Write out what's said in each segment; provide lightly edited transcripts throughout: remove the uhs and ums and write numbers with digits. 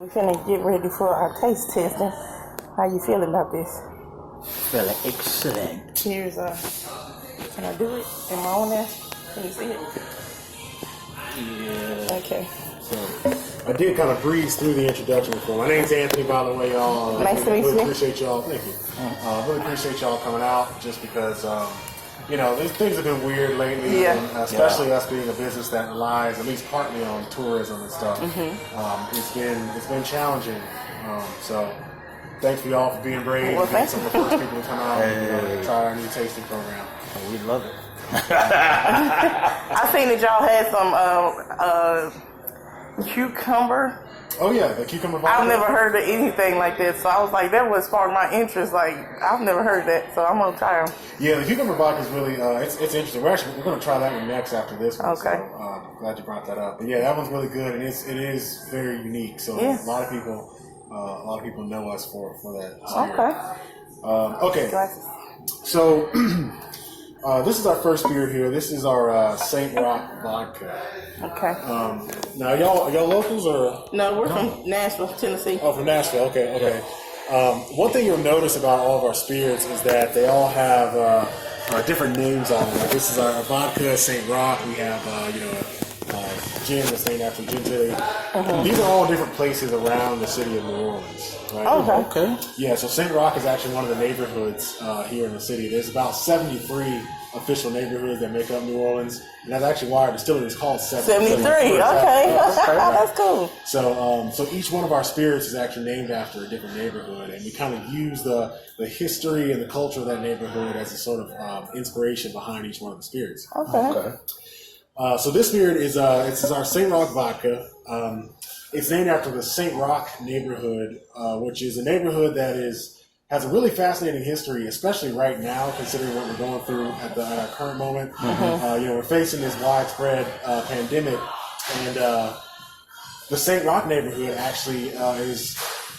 We're finna get ready for our taste testing. How you feeling about this? Feeling excellent. Here's can I do it? Am I on there? Can you see it? Yeah. Okay. So I did kind of breeze through the introduction before. My name's Anthony, by the way, y'all. Nice to meet you. Really appreciate y'all. Thank you. Really appreciate y'all coming out, just because things have been weird lately, Yeah. and especially us being a business that relies at least partly on tourism and stuff. It's been challenging. So thanks for y'all for being brave. Well, and being thank some you. of the first people to come out and try our new tasting program. Oh, we love it. I seen that y'all had some cucumber. Oh yeah, the cucumber vodka. I've never heard of anything like that, so I was like, that was sparked my interest. Like, I've never heard that, so I'm gonna try them. Yeah, the cucumber vodka is really it's interesting. We're going to try that one next after this one. Okay. So, glad you brought that up. But yeah, that one's really good, and it is very unique. So Yeah. a lot of people know us for that. Spirit. Okay. Okay. Glasses. So this is our first beer here. This is our Saint Rock vodka. Okay. Now, are y'all locals or? No, we're from Nashville, Tennessee. Oh, from Nashville. Okay. One thing you'll notice about all of our spirits is that they all have different names on them. Like this is our vodka, Saint Rock. We have gin that's named after Distillery. These are all different places around the city of New Orleans. Right? Okay. Yeah. So Saint Rock is actually one of the neighborhoods here in the city. There's about 73 official neighborhoods that make up New Orleans, and that's actually why our distillery is called 73. Okay. That's cool. So each one of our spirits is actually named after a different neighborhood, and we kind of use the history and the culture of that neighborhood as a sort of inspiration behind each one of the spirits. Okay. So this spirit is our Saint Rock vodka. It's named after the Saint Rock neighborhood, which is a neighborhood that has a really fascinating history, especially right now, considering what we're going through at our current moment. We're facing this widespread pandemic, and the Saint Rock neighborhood actually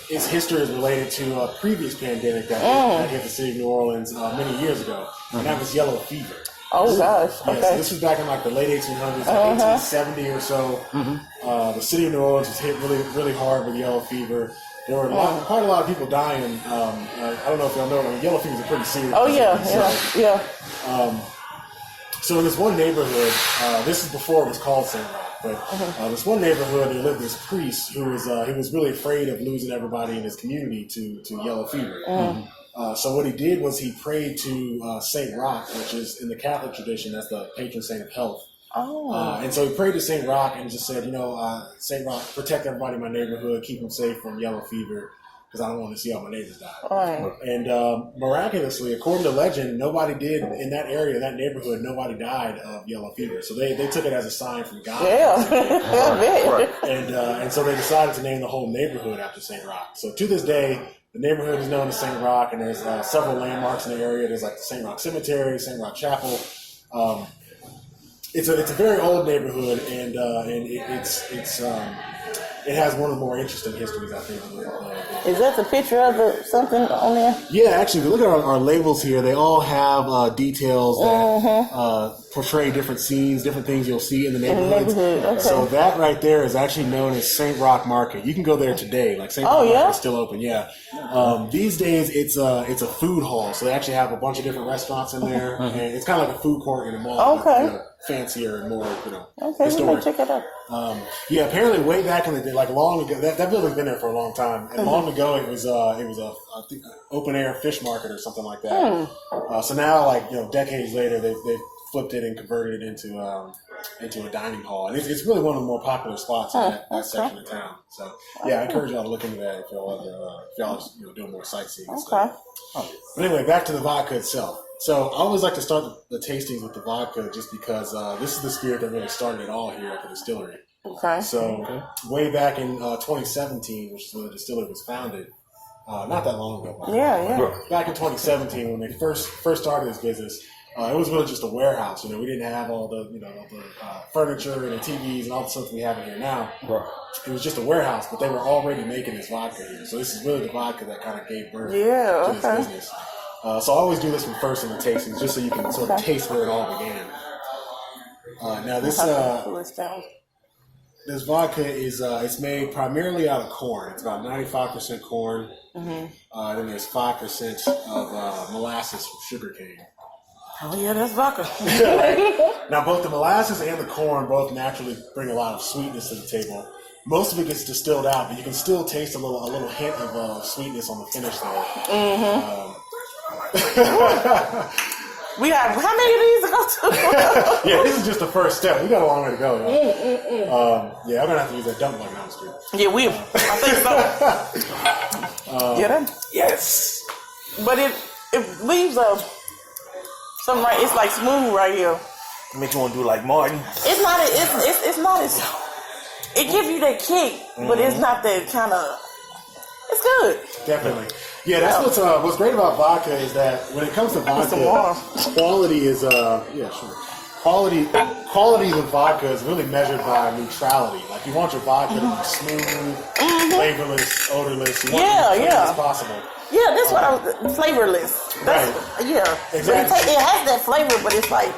its history is related to a previous pandemic that hit the city of New Orleans many years ago, and that was yellow fever. Oh gosh. Okay. Yes, this was back in like the late 1800s, 1870 or so. The city of New Orleans was hit really, really hard with yellow fever. There were quite a lot of people dying. I don't know if y'all know, yellow fever is a pretty serious. Oh disease. yeah. So in this one neighborhood, this is before it was called Saint Rock, but this one neighborhood, there lived this priest who was he was really afraid of losing everybody in his community to yellow fever. So what he did was he prayed to Saint Rock, which is in the Catholic tradition, that's the patron saint of health. And so he prayed to Saint Rock and just said, Saint Rock, protect everybody in my neighborhood, keep them safe from yellow fever, because I don't want to see all my neighbors die. Right. And miraculously, according to legend, nobody did in that area, that neighborhood, nobody died of yellow fever. So they took it as a sign from God. Yeah. And so they decided to name the whole neighborhood after Saint Rock. So to this day, the neighborhood is known as Saint Rock, and there's several landmarks in the area. There's like the Saint Rock Cemetery, Saint Rock Chapel. It's a very old neighborhood, and it has one of the more interesting histories, I think. Is that the picture of something on there? Yeah, actually, if you look at our labels here, they all have details that portray different scenes, different things you'll see in the neighborhoods. Okay. So that right there is actually known as Saint Rock Market. You can go there today. Like Saint Rock Market is still open. Yeah. These days, it's a food hall, so they actually have a bunch of different restaurants in there, and it's kind of like a food court in a mall. Okay. Fancier and more, Okay, historic. we're gonna check it out. Apparently way back in the day, like long ago, that building's been there for a long time. And long ago, it was I think open air fish market or something like that. So now, like decades later, they've flipped it and converted it into a dining hall, and it's really one of the more popular spots in that section of town. So I encourage y'all to look into that if y'all doing more sightseeing. And stuff. But anyway, back to the vodka itself. So I always like to start the tastings with the vodka, just because this is the spirit that really started it all here at the distillery. Okay. So way back in 2017, which is when the distillery was founded, not that long ago. Back in 2017, when they first started this business, it was really just a warehouse. We didn't have all the the furniture and the TVs and all the stuff we have in here now. It was just a warehouse, but they were already making this vodka here. So this is really the vodka that kind of gave birth to this business. So I always do this one first in the tastings, just so you can sort of taste where it all began. Now this this vodka is it's made primarily out of corn. It's about 95% corn. Mm-hmm. Then there's 5% of molasses from sugarcane. Oh yeah, that's vodka. Now both the molasses and the corn both naturally bring a lot of sweetness to the table. Most of it gets distilled out, but you can still taste a little hint of sweetness on the finish there. Mm-hmm. We have how many of these to go to? Yeah, this is just the first step. We got a long way to go. Yeah, I'm gonna have to use that dump like down street. Yeah, we. I think so. Yes. But it leaves something right. It's like smooth right here. Make you want to do like Martin. It's not. It's not as. It gives you that kick, but it's not that kind of. It's good. Definitely. Yeah, that's what's great about vodka is that when it comes to vodka, quality is Quality of vodka is really measured by neutrality. Like you want your vodka to be smooth, flavorless, odorless. You want it as clean as possible. Yeah, that's what I'm flavorless. That's, yeah, exactly. But it has that flavor, but it's like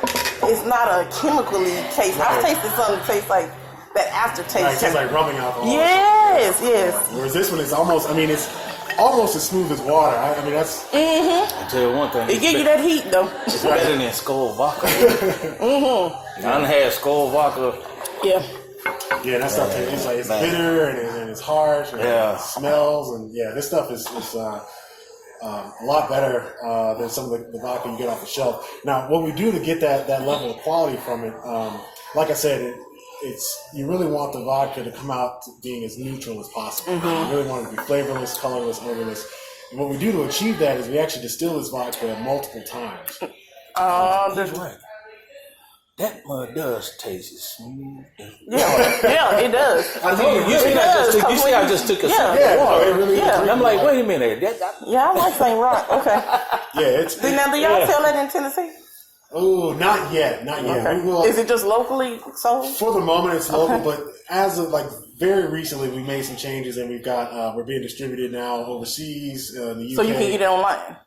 it's not a chemically taste. Right. I've tasted something that tastes like that aftertaste. Right, it tastes like rubbing alcohol. Yes. Whereas this one is almost. I mean, it's almost as smooth as water. I mean, that's. I tell you one thing. It gives you that heat though. It's better than Skull vodka. I done had Skull vodka. Yeah. Yeah, that stuff tastes like it's bitter and it's harsh and it smells and this stuff is a lot better than some of the vodka you get off the shelf. Now, what we do to get that level of quality from it, like I said, it's you really want the vodka to come out to being as neutral as possible. You really want it to be flavorless, colorless, odorless. And what we do to achieve that is we actually distill this vodka multiple times. That's right. That mud does taste smooth. Yeah, it does. You see, I just took a sip of water. It really is. And I'm like, wait a minute. I like St. Rock. Okay. Yeah, Now, do y'all sell that in Tennessee? Oh, not yet. Okay. We will. Is it just locally sold? For the moment, it's local, but as of very recently, we made some changes and we've got we're being distributed now overseas in the UK. So you can get it online.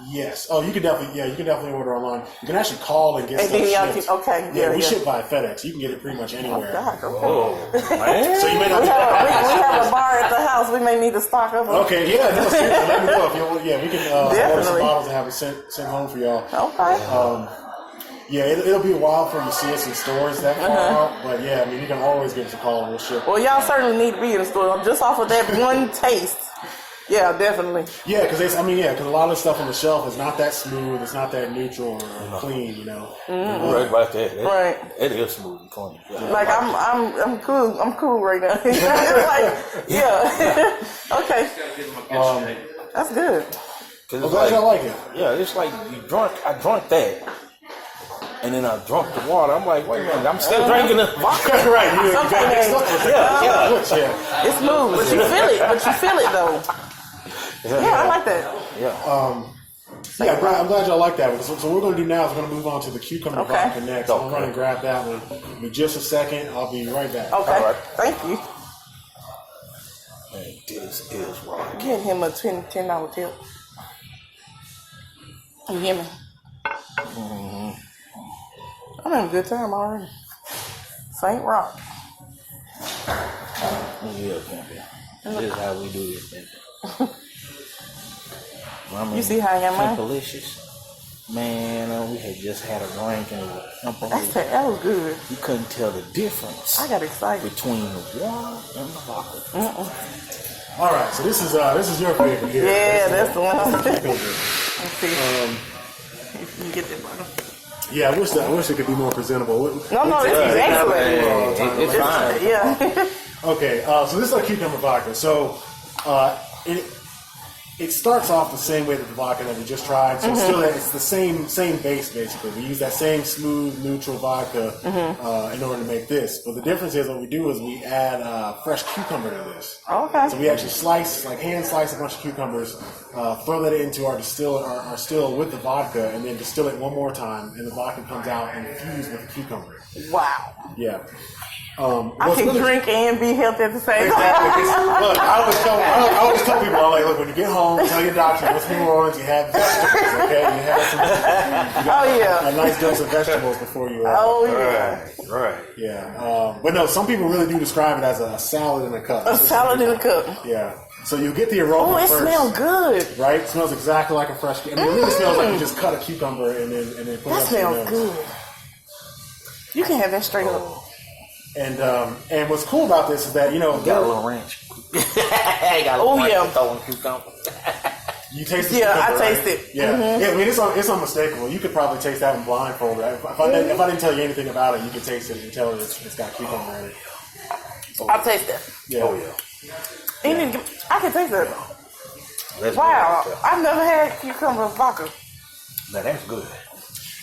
Yes. Oh, you can definitely order online. You can actually call and get stuff shipped. Okay. Yeah, we ship by FedEx. You can get it pretty much anywhere. Oh, man. So you may not. We have a bar at the house. We may need to stock up. Okay. Yeah. No, seriously, let me know if you want. Yeah, we can order some bottles and have it sent home for y'all. Okay. Yeah, it'll be a while before you see us in stores that far out, but yeah, I mean, you can always give us a call and we'll ship. Well, y'all certainly need to be in the store just off of that one taste. Yeah, definitely. Yeah, because a lot of the stuff on the shelf is not that smooth, it's not that neutral or clean, you know. Right about that. Right. It is smooth and clean. Yeah. Like I'm cool right now. Okay. That's good. I'm glad y'all like it. Yeah, it's like I drank that. And then I drank the water. I'm like, wait a minute, I'm still drinking the vodka. Right, you got mixed up with it. Yeah. It's smooth, but you feel it though. Yeah, I like that. Yeah. I'm glad y'all like that one. So what we're going to do now is we're going to move on to the cucumber vodka next. I'll run and grab that one in just a second. I'll be right back. Okay, all right. Thank you. Man, this is wild. Give him a $10 tip. You hear me? I'm having a good time already. St. Rock. Yeah, this is how we do this, baby. You see how I got mine? Delicious. Man, we had just had a drink and it was that was good. You couldn't tell the difference. I got excited. Between the water and the vodka. All right, so this is your favorite here. Yeah, that's the one. Let's see. If you can get that bottle. Yeah, I wish it could be more presentable. No, this is excellent. It's fine. Yeah. Okay, so this is our cucumber vodka. So it starts off the same way that the vodka that we just tried. So it's the same base basically. We use that same smooth, neutral vodka in order to make this. But the difference is what we do is we add fresh cucumber to this. Okay. So we actually hand slice a bunch of cucumbers, throw that into our still with the vodka, and then distill it one more time, and the vodka comes out and infused with the cucumber. Wow. Yeah. I can drink and be healthy at the same time. Exactly. Look, I always tell people, I'm like, look, when you get home, home, tell your doctor, what's New Orleans, you have vegetables, okay? You have a nice dose of vegetables before you Right. Yeah. But no, some people really do describe it as a salad in a cup. A salad in a cup. Yeah. So you get the aroma it first. smells good. Right? It smells exactly like a fresh... I mean, it really smells like you just cut a cucumber and then put it That up to your smells nose. good. You can have that straight up. And what's cool about this is that, you know... Got a little ranch. Throwing cucumber. You taste the Yeah, cucumber, I taste right? it. Yeah. Mm-hmm. Yeah, I mean, it's unmistakable. You could probably taste that one blindfolded. If I didn't tell you anything about it, you could taste it and tell it's got cucumber in it. I taste that. Yeah. Oh, yeah. Even I can taste that. That's Wow, good. I've never had cucumber vodka. Now, that's good.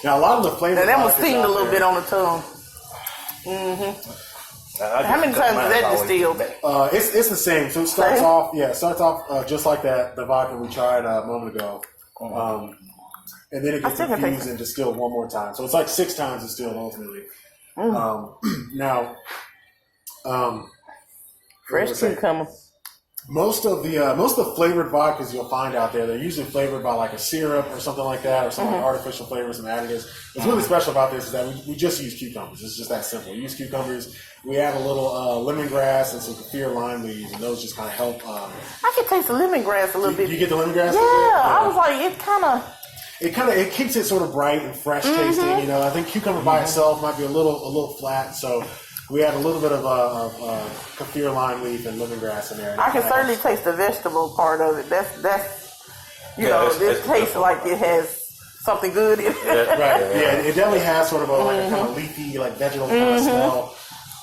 Now, a lot of the flavors... Now, that one vodkas sting a out little there- bit on the tongue. How many times is that distilled? It's the same. So it starts off just like the vodka we tried a moment ago. And then it gets infused and distilled one more time. So it's like 6 times distilled ultimately. Fresh cucumber. Most of the flavored vodkas you'll find out there, they're usually flavored by like a syrup or something like that, or some like artificial flavors and additives. What's really special about this is that we just use cucumbers. It's just that simple. We use cucumbers. We add a little lemongrass and some kaffir lime leaves, and those just kind of help. I can taste the lemongrass a little bit. You get the lemongrass? Yeah, I was like, it keeps it sort of bright and fresh tasting. You know, I think cucumber by itself might be a little flat, so we add a little bit of kaffir lime leaf and lemongrass in there. I can certainly taste the vegetable part of it. That's it tastes like it has something good in it. Right. Yeah, it definitely has sort of a kind of leafy, like vegetable kind of smell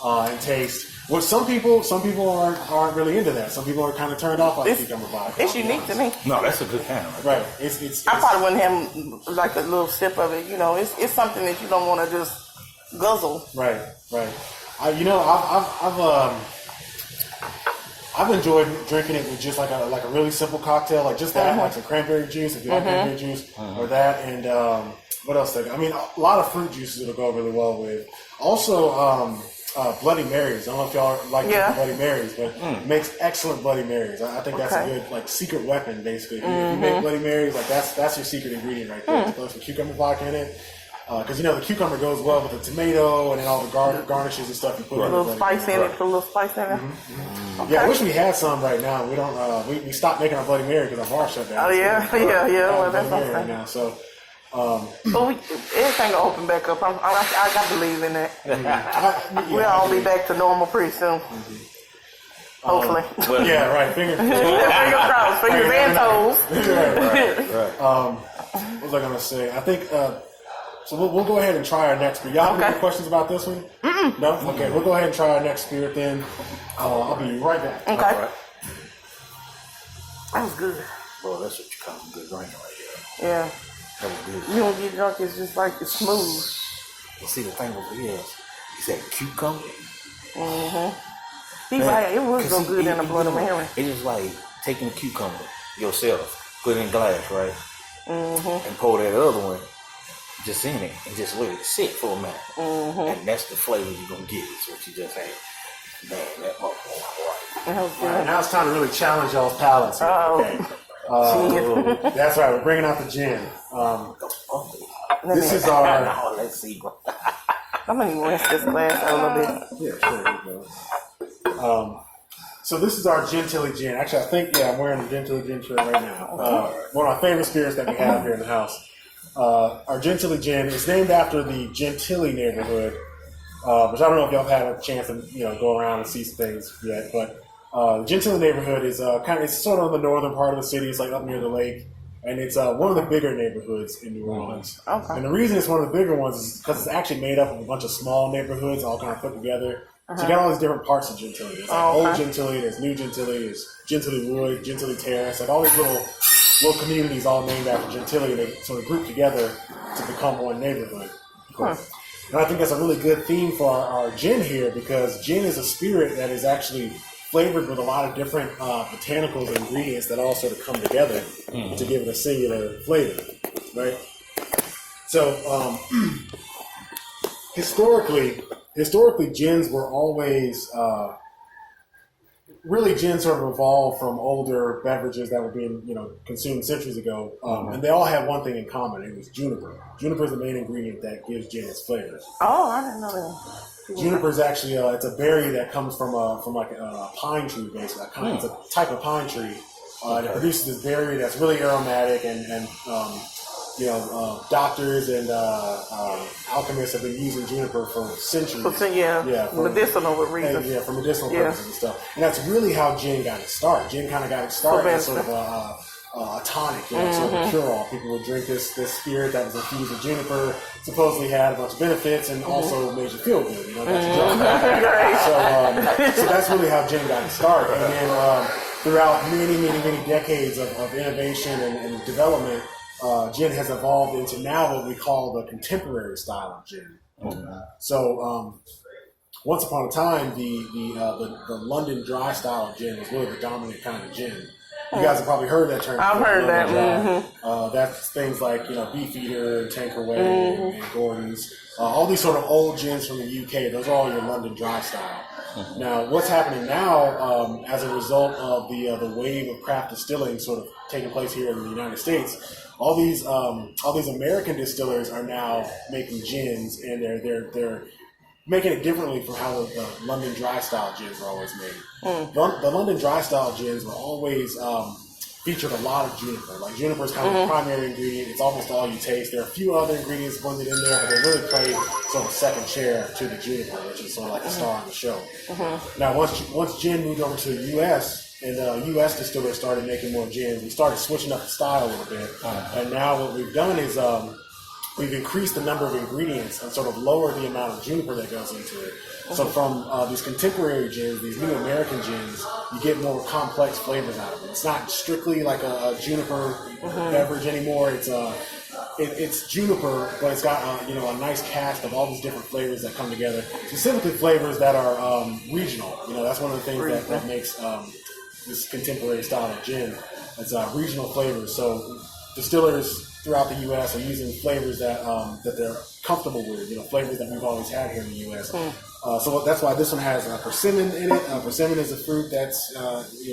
and taste. Which some people aren't really into that. Some people are kind of turned off by cucumber vodka. It's unique to me. No, that's a good kind. Right. It's I probably wouldn't have like a little sip of it. You know, it's something that you don't want to just guzzle. Right. I've enjoyed drinking it with just like a really simple cocktail, like just that, like some cranberry juice, if you like cranberry juice, or that, and what else? I mean, a lot of fruit juices it'll go really well with. Also, Bloody Marys. I don't know if y'all like Bloody Marys, but it makes excellent Bloody Marys. I think that's a good like secret weapon, basically. If you make Bloody Marys, like that's your secret ingredient right there. Throw some cucumber vodka in it. Because, the cucumber goes well with the tomato and then all the garnishes and stuff you put in it. Put a little spice in it. Okay. Yeah, I wish we had some right now. We don't. We stopped making our Bloody Mary because our bar shut down. Oh, yeah. Well, that's Bloody Mary something. right now, so... But everything will open back up. I got to believe in that. We'll all be back to normal pretty soon. Hopefully. Yeah, right. Fingers crossed. Fingers and toes. Right. What was I going to say? I think... So we'll go ahead and try our next beer. Y'all have any questions about this one? No? Okay, we'll go ahead and try our next spirit then. I'll be right back. Okay. Right. That was good. Well, that's what you call a good drink right here. Yeah. That was good. You don't get drunk, it's just like it's smooth. You see the thing over here? He said cucumber. He's like, it was so good in the Bloody Mary. It's just like taking a cucumber yourself, put it in glass, right? And pour that other one just in it and just let it sit for a minute. And that's the flavor you're going to get. It's what you just had. Man, that motherfucker. That was good. Right, now it's time to really challenge y'all's palates. Okay. That's right. We're bringing out the gin. This is our... No, let's see. I'm going to rinse this glass out a little bit. Yeah, sure. Here you go. So this is our Gentilly gin. Actually, I think, I'm wearing the Gentilly gin shirt right now. One of my favorite spirits that we have here in the house. Our Gentilly gin is named after the Gentilly neighborhood, which I don't know if y'all have had a chance to go around and see things yet. But the Gentilly neighborhood is it's sort of on the northern part of the city. It's like up near the lake, and it's one of the bigger neighborhoods in New Orleans. Okay. And the reason it's one of the bigger ones is because it's actually made up of a bunch of small neighborhoods all kind of put together. So you got all these different parts of Gentilly. There's old Gentilly, there's new Gentilly, there's Gentilly Wood, Gentilly Terrace, like all these little communities all named after Gentilly. They sort of group together to become one neighborhood. And I think that's a really good theme for our gin here, because gin is a spirit that is actually flavored with a lot of different botanicals and ingredients that all sort of come together to give it a singular flavor, right? So historically, gins were always really gin sort of evolved from older beverages that were being, consumed centuries ago. And they all had one thing in common. It was juniper. Juniper is the main ingredient that gives gin its flavors. Oh, I didn't know that. Juniper is actually, it's a berry that comes from like a pine tree, basically. It's a type of pine tree. And it produces this berry that's really aromatic and doctors and alchemists have been using juniper for centuries. For medicinal reasons. For medicinal purposes and stuff. And that's really how gin got its start. Gin kind of got its start as sort of a tonic, sort of a cure-all. People would drink this spirit that was infused with juniper, supposedly had a bunch of benefits, and also made you feel good. Got you drunk. So that's really how gin got its start. And then throughout many decades of innovation and development, gin has evolved into now what we call the contemporary style of gin. So once upon a time, the London dry style of gin was really the dominant kind of gin. You guys have probably heard that term. I've heard that. That's things like Beefeater and Tanqueray and Gordon's. All these sort of old gins from the UK. Those are all your London dry style. Now, what's happening now, as a result of the wave of craft distilling sort of taking place here in the United States, all these American distillers are now making gins, and they're making it differently from how the London dry style gins were always made. The London dry style gins were always featured a lot of juniper. Like juniper is kind of the primary ingredient. It's almost all you taste. There are a few other ingredients blended in there, but they really play sort of second chair to the juniper, which is sort of like the star on the show. Now, once gin moved over to the U.S., and U.S. distillers started making more gins, we started switching up the style a little bit. And now what we've done is we've increased the number of ingredients and sort of lowered the amount of juniper that goes into it. So from these contemporary gins, these new American gins, you get more complex flavors out of it. It's not strictly like a juniper beverage anymore. It's juniper, but it's got a nice cast of all these different flavors that come together. Specifically flavors that are regional. That's one of the things that makes this contemporary style of gin. It's regional flavors. So distillers throughout the U.S. are using flavors that they're comfortable with, flavors that we've always had here in the U.S. So that's why this one has persimmon in it. Persimmon is a fruit that's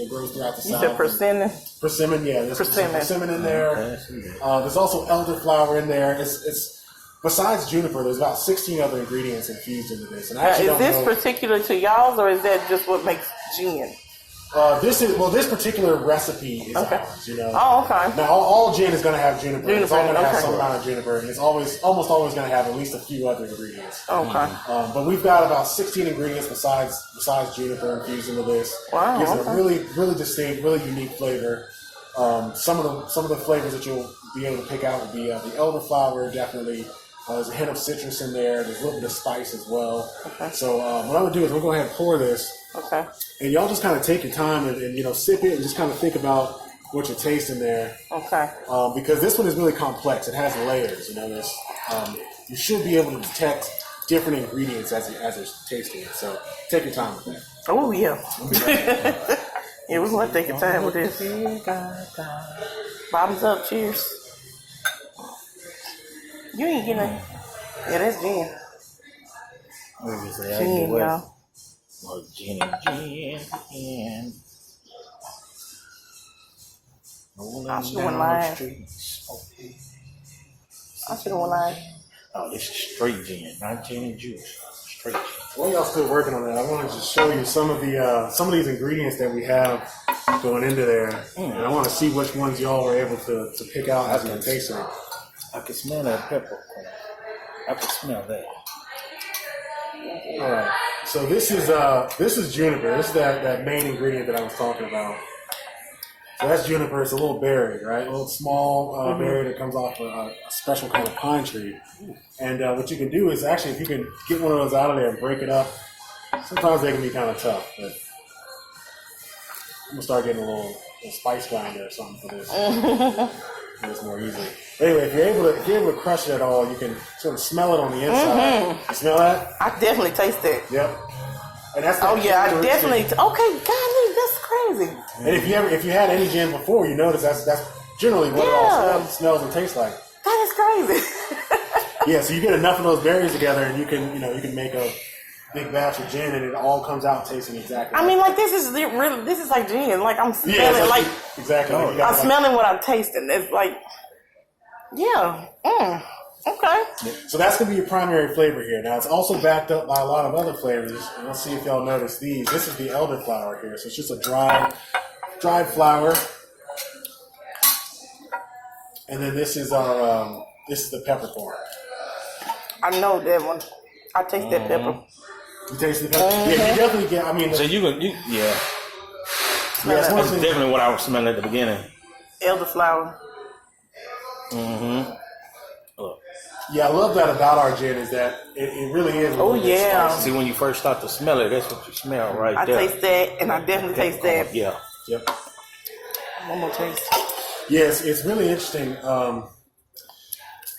grows throughout the South. You said persimmon? Persimmon, yeah. There's persimmon in there. There's also elderflower in there. It's besides juniper, there's about 16 other ingredients infused into this. And I actually is this particular to y'all's, or is that just what makes gin? This particular recipe is ours, Oh, okay. Now, all gin is going to have juniper. It's all going to have some amount of juniper, and it's almost always going to have at least a few other ingredients. Okay. But we've got about 16 ingredients besides juniper infused into this. Wow. It gives it a really, really distinct, really unique flavor. Some of the flavors that you'll be able to pick out would be the elderflower, definitely. There's a hint of citrus in there. There's a little bit of spice as well. Okay. So what I'm going to do is we'll go ahead and pour this. Okay. And y'all just kind of take your time and sip it and just kind of think about what you're tasting there. Okay. Because this one is really complex. It has layers. You should be able to detect different ingredients as you're tasting it. So take your time with that. Oh, yeah. Yeah, we're going to take your time with this. Bottoms up. Cheers. You ain't getting it. Yeah, that's gin. Gin, y'all. Gin. I should have went live. Oh, this is straight gin, not gin and juice. Straight gin. While y'all still working on that, I wanted to show you some of these ingredients that we have going into there, and I want to see which ones y'all were able to pick out as you're tasting it. I can smell that peppercorn. I can smell that. All right. So this is juniper. This is that main ingredient that I was talking about. So that's juniper. It's a little berry, right? A little small berry that comes off a special kind of pine tree. And what you can do is actually, if you can get one of those out of there and break it up, sometimes they can be kind of tough. But I'm gonna start getting a little spice grinder or something for this. It's more easily. But anyway, if you're able to crush it at all, you can sort of smell it on the inside. You smell that? I definitely taste it. Yep. And that's I definitely. Okay, golly, that's crazy. And if you had any gin before, you notice that's generally what it all smells and tastes like. That is crazy. Yeah, so you get enough of those berries together, and you can make a big batch of gin, and it all comes out tasting exactly. I mean, like this is like gin. Like I'm smelling, yeah, like exactly. I'm smelling what I'm tasting. It's like, yeah, okay. So that's gonna be your primary flavor here. Now it's also backed up by a lot of other flavors. And let's see if y'all notice these. This is the elderflower here, so it's just a dried flower. And then this is our this is the peppercorn. I know that one. I taste that pepper. You taste the pepper? Yeah, you definitely get. I mean, So yeah. That's That's definitely what I was smelling at the beginning. Elderflower. Yeah, I love that about our gin is that it really is. A Oh, little bit yeah. spicy. See, when you first start to smell it, that's what you smell right I there. taste that, and I definitely taste that. Yeah. Yep. One more taste. Yes, it's really interesting.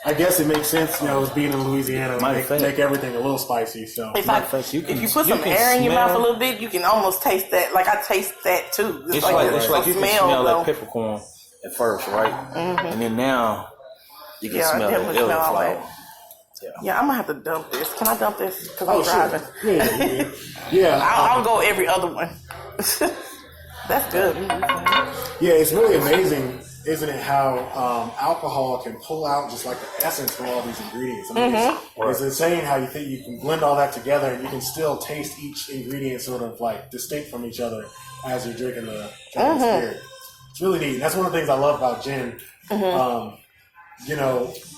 I guess it makes sense, as being in Louisiana, make everything a little spicy. So If you put some you can air in your mouth a smell- little bit, you can almost taste that. Like I taste that too. It's like you can smell though. that peppercorn at first, right? And then now you can Yeah, I smell the definitely smell all elderflower. that. Yeah, I'm gonna have to dump this. Can I dump this? Because I'm driving. Sure. Yeah. I'll go every other one. That's good. Yeah, it's really amazing, isn't it, how alcohol can pull out just like the essence from all these ingredients. I mean, it's insane how you think you can blend all that together and you can still taste each ingredient sort of like distinct from each other as you're drinking the spirit. It's really neat. That's one of the things I love about gin.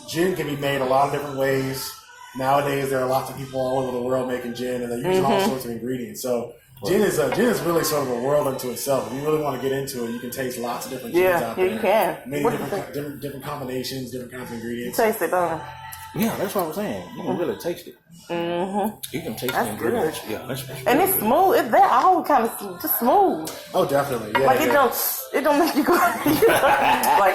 Gin can be made a lot of different ways. Nowadays, there are lots of people all over the world making gin, and they're using all sorts of ingredients. So gin is really sort of a world unto itself. If you really want to get into it, you can taste lots of different gins out there. Yeah, you can. Many different combinations, different kinds of ingredients. Taste it, don't Yeah, that's what I'm saying. You can really taste it. You can taste the ingredients. good. Yeah, that's And it's smooth. They're all kind of just smooth. Oh, definitely. Yeah, Like it don't make you go like.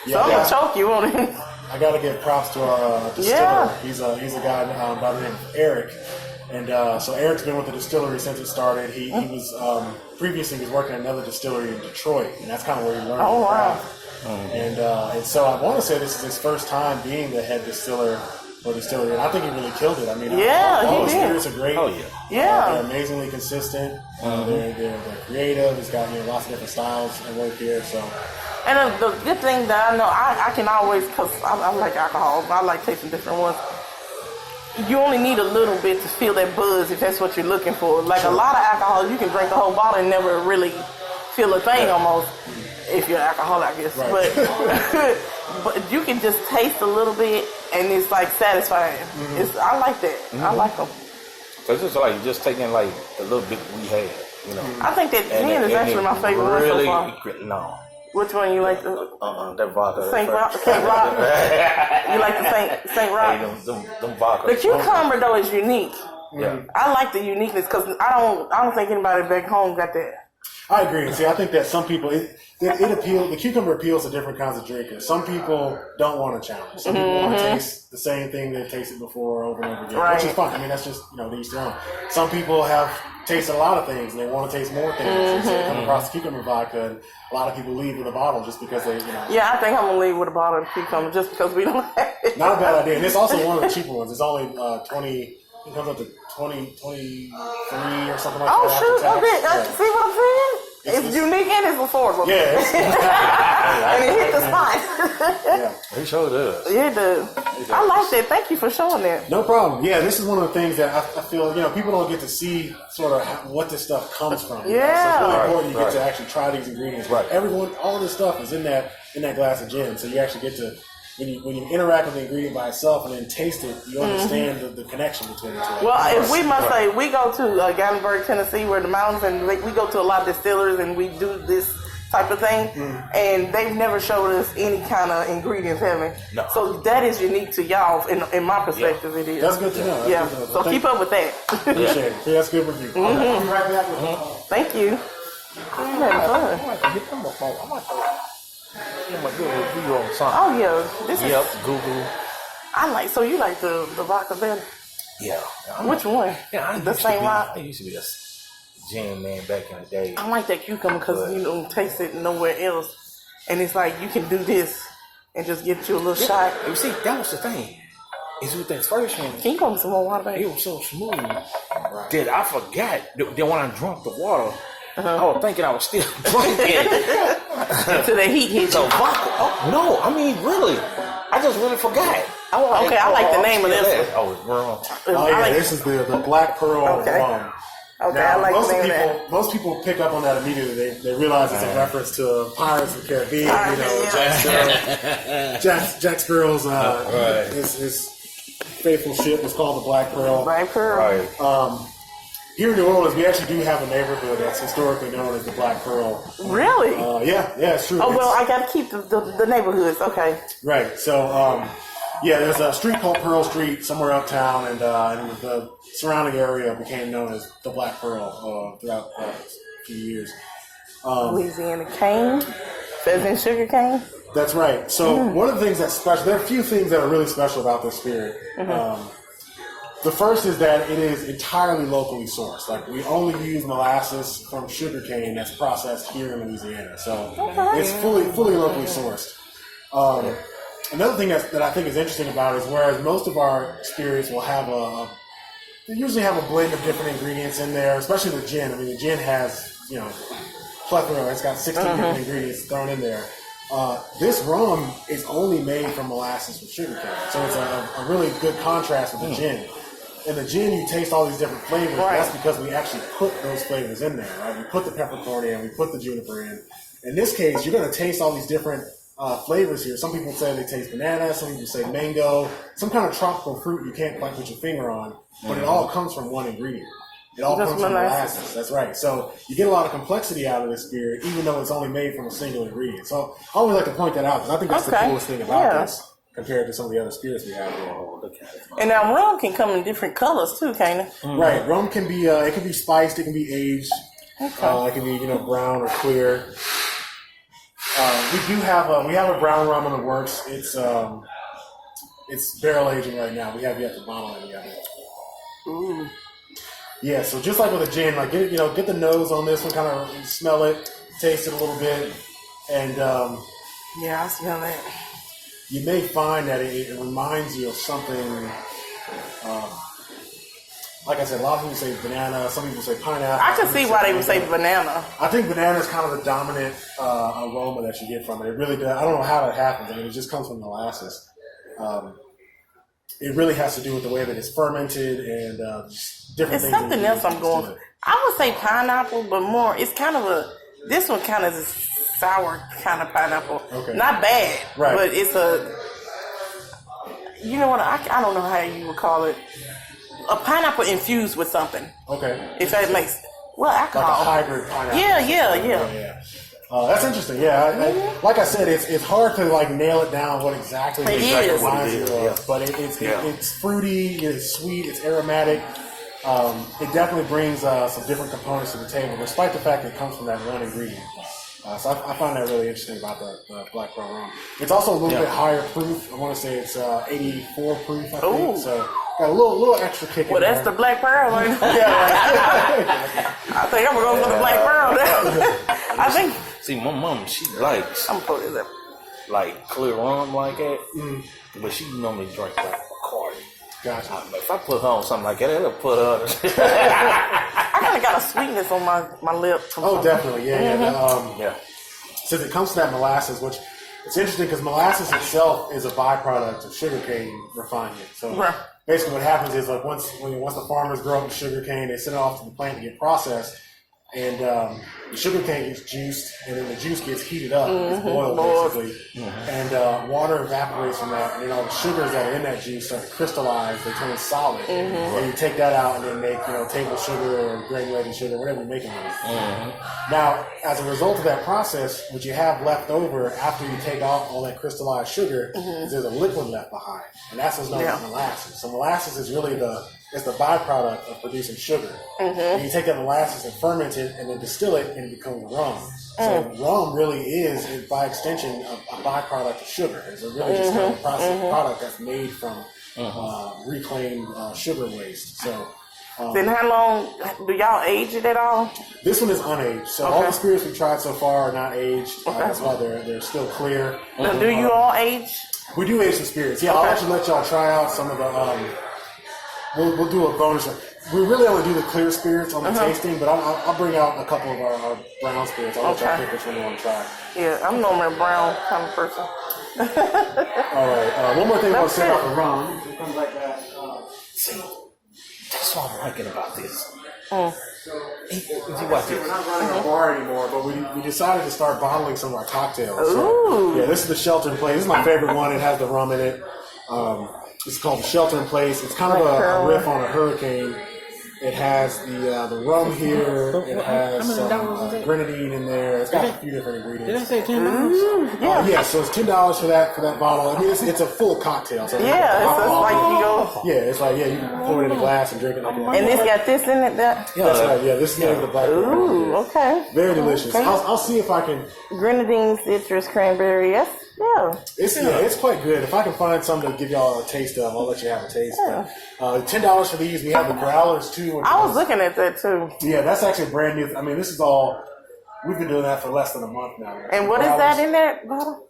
So I'm gonna choke you on it. I got to give props to our distiller. Yeah. He's a guy by the name of Eric. And so Eric's been with the distillery since it started. He was previously he was working at another distillery in Detroit, and that's kind of where he learned. Oh, the wow. craft. And so I want to say this is his first time being the head distiller for Distillery, and I think he really killed it. I mean, all the spirits are great. Oh yeah. Yeah. They're amazingly consistent. They're creative. It's got lots of different styles at work here. So. And the good thing that I know, I can always, because I like alcohol, I like tasting different ones. You only need a little bit to feel that buzz if that's what you're looking for. Like a lot of alcohol, you can drink a whole bottle and never really feel a thing almost. If you're an alcoholic, I guess. Right. But you can just taste a little bit and it's like satisfying. I like that. I like them. So it's just like just taking like a little bit we had, I think that gin is actually my favorite one so far. No. Which one you like? That vodka. Saint Rock. You like the Saint Rock? Hey, them vodka. The cucumber though is unique. Yeah. I like the uniqueness because I don't think anybody back home got that. I agree. See, I think that some people it appeals. The cucumber appeals to different kinds of drinkers. Some people don't want a challenge. Some people want to taste the same thing they've tasted before over and over again, which is fun. I mean, that's just they each their own. Some people have tasted a lot of things and they want to taste more things. And so they come across the cucumber vodka, and a lot of people leave with a bottle just because they. Yeah, I think I'm gonna leave with a bottle of cucumber just because we don't have it. Not a bad idea. And it's also one of the cheaper ones. It's only 20. It comes up to 23 or something like that. Oh shoot! after Okay, tax. see what I'm saying? It's unique and it's affordable. Yeah. And it hit the spot. Yeah. He sure does. Yeah, it does. I like that. Thank you for showing that. No problem. Yeah, this is one of the things that I feel, people don't get to see sort of what this stuff comes from. Yeah. So it's really important you get to actually try these ingredients. Right. All this stuff is in that glass of gin. So you actually get to, when you interact with the ingredient by itself and then taste it, you understand the connection between the two. Well, if we must say, we go to Gatlinburg, Tennessee, where the mountains, and we go to a lot of distillers, and we do this type of thing, and they've never showed us any kind of ingredients, having. No. So that is unique to y'all. In my perspective, it is. That's good to know. Yeah. Good to know. So keep up with that. Appreciate it. Yeah, that's good review. I'll be right back with Thank you. I'm having fun. I might hit them up. I might give them a good review on something. Oh yeah, this Yep, is. Google. I like. So you like the vodka better? Yeah. Which one? Yeah, The Saint Rock. I used to be a gin man back in the day. I like that cucumber because you don't taste it nowhere else, and it's like you can do this and just get you a little shot. You see, that was the thing. is with that first one. Can you pour me some more water, baby? It was so smooth that I forgot. Then when I drank the water, I was thinking I was still drinking. Until the heat hit So you. vodka? Oh, no, I mean really. I just really forgot. Oh, okay, I like the name of this one. Oh, it's wrong. Oh yeah, I like- this is the Black Pearl Okay. rum. Okay, Now, I like the name of that. most people pick up on that immediately. They realize it's a reference to Pirates of the Caribbean. You know, Jack Sparrow's his faithful ship is called the Black Pearl. Black Pearl. Right. Here in New Orleans, we actually do have a neighborhood that's historically known as the Black Pearl. Really? Yeah, it's true. Oh, well, It's- I got to keep the neighborhoods. Okay. Right. So, there's a street called Pearl Street somewhere uptown, and the surrounding area became known as the Black Pearl throughout a few years. Louisiana cane. Pheasant sugar cane. That's right. So one of the things that's special, there are a few things that are really special about this spirit. The first is that it is entirely locally sourced. Like, we only use molasses from sugarcane that's processed here in Louisiana. So it's fully locally sourced. Another thing that I think is interesting about it is whereas most of our spirits will have they usually have a blend of different ingredients in there, especially the gin. I mean, the gin has, plethora. It's got 16 different ingredients thrown in there. This rum is only made from molasses from sugarcane. So it's a really good contrast with the gin. In the gin, you taste all these different flavors. Right. That's because we actually put those flavors in there. Right? We put the peppercorn in, we put the juniper in. In this case, you're going to taste all these different flavors here. Some people say they taste banana, some people say mango, some kind of tropical fruit you can't quite put your finger on, but it all comes from one ingredient. It all Just comes from molasses. molasses. That's right. So you get a lot of complexity out of this spirit, even though it's only made from a single ingredient. So I always like to point that out because I think that's the Okay. coolest thing about Yeah. this compared to some of the other spirits we have here. And now rum can come in different colors too, can't it? Right. Rum can be it can be spiced, it can be aged, it can be brown or clear. We have a brown rum in the works. It's barrel aging right now. We have yet to bottle it yet. Ooh. Yeah, so just like with a gin, like get the nose on this one, kind of smell it, taste it a little bit, and Yeah, I smell that. you may find that it reminds you of something. Like I said, a lot of people say banana, some people say pineapple. I can see why they would say banana. I think banana is kind of the dominant aroma that you get from it. It really does. I don't know how that happens. I mean, it just comes from molasses. It really has to do with the way that it's fermented and just different It's things. something else I'm going for. I would say pineapple, but more, it's kind of this one kind of is sour kind of pineapple. Okay. Not bad, Right. but it's you know what, I don't know how you would call it. A pineapple infused with something. Okay. If that makes, alcohol. Like a hybrid pineapple. Yeah. That's interesting. Yeah, like I said, it's hard to nail it down what exactly It it is. reminds you of, but it's fruity, it's sweet, it's aromatic. It definitely brings some different components to the table, despite the fact that it comes from that one ingredient. So I find that really interesting about the Black Pearl rum. It's also a little bit higher proof. I want to say it's 84 proof, I think. Ooh. So got a little extra kick in Well, that's there. the Black Pearl. Right? I think I'm going to go for the Black Pearl. I think See, my mom, she likes I'm going to put it up. like clear rum like that, but she normally drink like Bacardi. Gotcha. If I put her on something like that, it'll put her. I kind of got a sweetness on my lip. Oh, definitely. Yeah. Yeah. Since it comes to that molasses, which it's interesting because molasses itself is a byproduct of sugarcane refinement. So Right. basically, what happens is once the farmers grow up the sugarcane, they send it off to the plant to get processed, and the sugarcane gets juiced, and then the juice gets heated up, it's boiled basically, and water evaporates from that, and then all the sugars that are in that juice start to crystallize, they turn solid, and you take that out and then make table sugar or granulated sugar, whatever you're making with it. Now, as a result of that process, what you have left over after you take off all that crystallized sugar is there's a liquid left behind, and that's what's known as molasses. So molasses is really the byproduct of producing sugar. And you take that molasses and ferment it and then distill it and it becomes rum. So rum really is, by extension, a byproduct of sugar. It's a really just kind of processed product that's made from reclaimed sugar waste. So Then how long do y'all age it at all? this one is unaged. So all the spirits we've tried so far are not aged. That's why they're still clear. Now, do you all age? We do age some spirits. Yeah, I'll actually let y'all try out some of the. We'll do a bonus. We really only do the clear spirits on the tasting, but I'll bring out a couple of our brown spirits. I'll let y'all pick which one you want to try. Yeah, I'm normally a brown kind of person. All right. One more thing about set out the rum. We'll come back that. See, that's what I'm liking about this. So, You watch we're this. not running a bar anymore, but we decided to start bottling some of our cocktails. Ooh. So, yeah, this is the Shelter in Place. This is my favorite one. It has the rum in it. It's called the Shelter in Place. It's kind of a riff on a hurricane. It has the rum here. It has some grenadine in there. It's got a few different ingredients. Did I say $10? Yeah, so it's $10 for that bottle. I mean, it's a full cocktail. So Yeah, it's like you go. yeah, it's like you can pour it in a glass and drink it like that. And this got this in it. That's right. Yeah, this is the black. Ooh, okay. Very delicious. Okay. I'll see if I can. Grenadine, citrus, cranberry. Yes, yeah. It's quite good. If I can find some to give y'all a taste of, I'll let you have a taste. Yeah. $10 for these. We have the growlers too. I was looking at that too. Yeah, that's actually brand new. I mean, this is all. We've been doing that for less than a month now. And what is that in that bottle?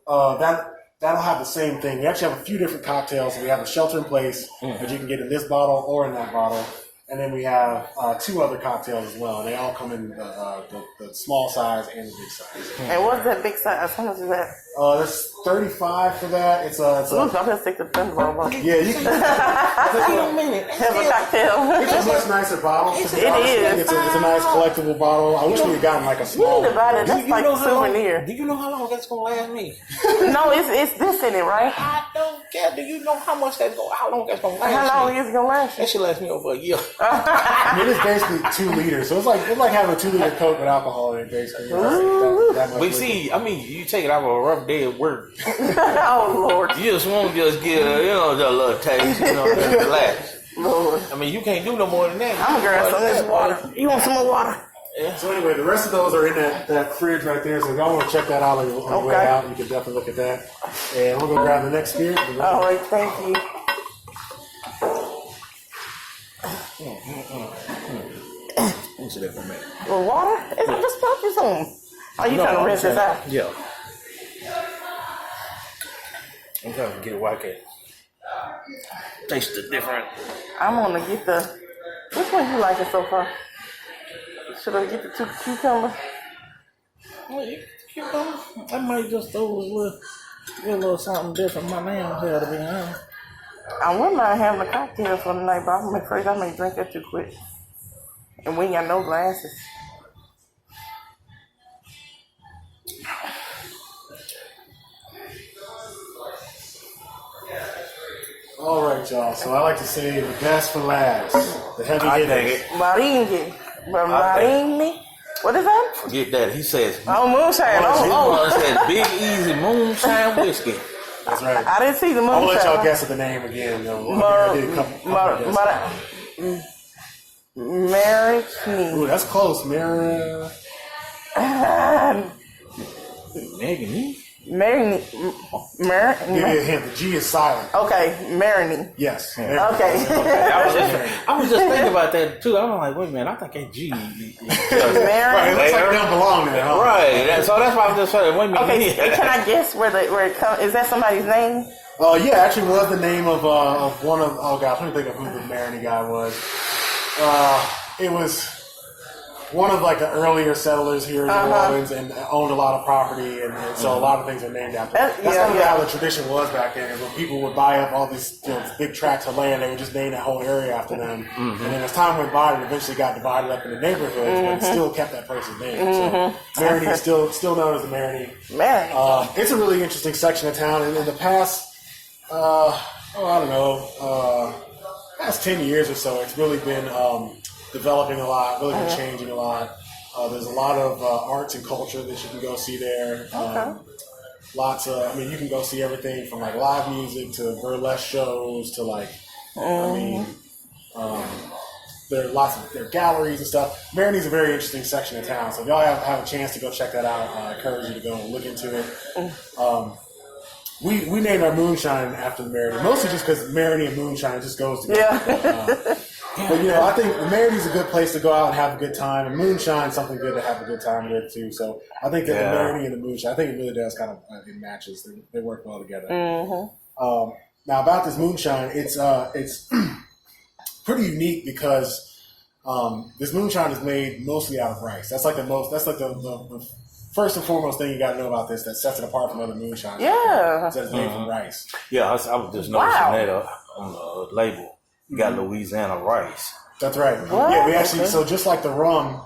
That'll have the same thing. We actually have a few different cocktails. We have a Shelter in Place that you can get in this bottle or in that bottle. And then we have 2 other cocktails as well. And they all come in the small size and the big size. And what's that big size? How much is that? There's $35 for that. It's a I'm gonna stick the $10 yeah, you can have a cocktail. it's a much nicer bottle. It is. It's a nice collectible bottle. I wish we had gotten like a You small. need to buy that. That's like a souvenir. Do you know how long that's gonna last me? No, it's this in it, right? I don't care. Do you know how long that's gonna last How long me? is it gonna last? That should last me over a year. I mean, it's basically 2 liters, so it's like having a 2-liter Coke with alcohol in it, basically. That much We liquid. see, I mean, you take it out of a rough day at work. Oh Lord, You just won't just get just a little taste, just relax. Lord. I mean, you can't do no more than that. I'm gonna grab some of this water. You want some more water? So anyway, the rest of those are in that fridge right there. So if y'all want to check that out on your way out, you can definitely look at that. And we're gonna grab the next spirit. All right, thank you. Let me see that for a minute. Well, water? It's just pop this on. Oh, you trying to rinse this out? Yeah. I'm trying to get it where I can taste the different. I'm gonna get the. Which one you liking so far? Should I get the 2 cucumbers? I might just throw a little something different. My name here to be honest. I wouldn't mind having a cocktail for the night, but I'm afraid I may drink that too quick. And we ain't got no glasses. All right, y'all. So I like to say the best for last. The heavy hitters. Maringue. Maringue. What is that? Forget that. He says. Oh, moonshine. He says Big Easy Moonshine Whiskey. That's right. I didn't see the moonshine. I'll let y'all guess at the name again. Marigny. Ooh, that's close. Marigny. Megan, Give you a hint. The G is silent. Okay, Marigny. Yes. Okay. I was just thinking about that too. I was like, wait a minute, I think that G. Right, it looks like they don't belong there, huh? Right. So that's why I'm just saying, wait a minute. Okay, can I guess where it comes? Is that somebody's name? Yeah, actually was the name of one of. Oh gosh, let me think of who the Marigny guy was. It was one of like the earlier settlers here in New Orleans and owned a lot of property, and so a lot of things are named after. That's kind of how the tradition was back then. Is when people would buy up all these big tracts of land, they would just name that whole area after them. And then as time went by, it eventually got divided up into neighborhoods, but it still kept that person's name. So Marigny is still known as the Marigny. It's a really interesting section of town, and in the past, I don't know, past 10 years or so, it's really been developing a lot, really been changing a lot. There's a lot of arts and culture that you can go see there. Lots of, you can go see everything from like live music to burlesque shows to like, there are galleries and stuff. Marigny's a very interesting section of town, so if y'all have a chance to go check that out, I encourage you to go and look into it. We named our moonshine after the Marigny, mostly just because Marigny and moonshine just goes together. But I think Marigny's a good place to go out and have a good time, and moonshine's something good to have a good time with too. So I think that the Marigny and the moonshine, I think it really does kind of it matches. They work well together. Now about this moonshine, it's pretty unique because this moonshine is made mostly out of rice. That's like the first and foremost thing you got to know about this that sets it apart from other moonshine. Yeah. Is that it's made from rice. Yeah, I was just noticing that on the label. You got Louisiana rice. That's right. What? Yeah, we actually, so just like the rum,